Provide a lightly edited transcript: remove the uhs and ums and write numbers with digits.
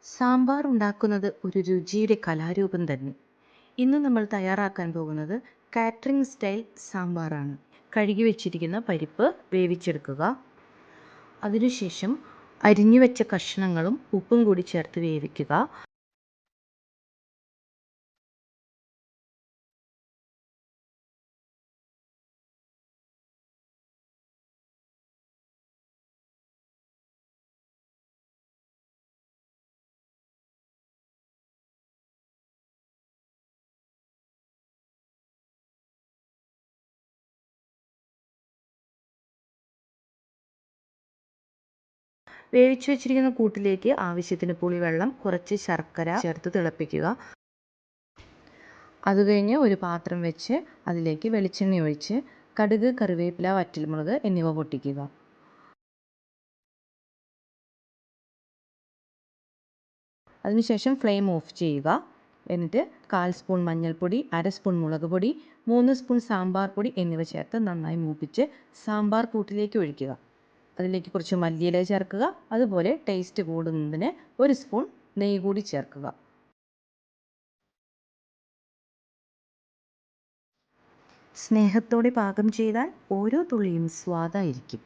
സാമ്പാർ ഉണ്ടാക്കുന്നത് ഒരു രുചിയുടെ കലാരൂപം തന്നെ. ഇന്ന് നമ്മൾ തയ്യാറാക്കാൻ പോകുന്നത് കാറ്ററിംഗ് സ്റ്റൈൽ സാമ്പാറാണ്. കഴുകി വെച്ചിരിക്കുന്ന പരിപ്പ് വേവിച്ചെടുക്കുക. അതിനുശേഷം അരിഞ്ഞു വെച്ച കഷ്ണങ്ങളും ഉപ്പും കൂടി ചേർത്ത് വേവിക്കുക. വേവിച്ചു വെച്ചിരിക്കുന്ന കൂട്ടിലേക്ക് ആവശ്യത്തിന് പുളിവെള്ളം, കുറച്ച് ശർക്കര ചേർത്ത് തിളപ്പിക്കുക. അതുകഴിഞ്ഞ് ഒരു പാത്രം വെച്ച് അതിലേക്ക് വെളിച്ചെണ്ണ ഒഴിച്ച് കടുക്, കറിവേപ്പില, വറ്റൽമുളക് എന്നിവ പൊട്ടിക്കുക. അതിനുശേഷം ഫ്ലെയിം ഓഫ് ചെയ്യുക. എന്നിട്ട് 1/4 സ്പൂൺ മഞ്ഞൾപ്പൊടി, 1/2 സ്പൂൺ മുളക് പൊടി, 3 സ്പൂൺ സാമ്പാർ പൊടി എന്നിവ ചേർത്ത് നന്നായി മൂപ്പിച്ച് സാമ്പാർ കൂട്ടിലേക്ക് ഒഴിക്കുക. അതിലേക്ക് കുറച്ച് മല്ലിയില ചേർക്കുക. അതുപോലെ ടേസ്റ്റ് കൂടുന്നതിന് 1 സ്പൂൺ നെയ്യ് കൂടി ചേർക്കുക. സ്നേഹത്തോടെ പാകം ചെയ്താൽ ഓരോ തുള്ളിയും സ്വാദായിരിക്കും.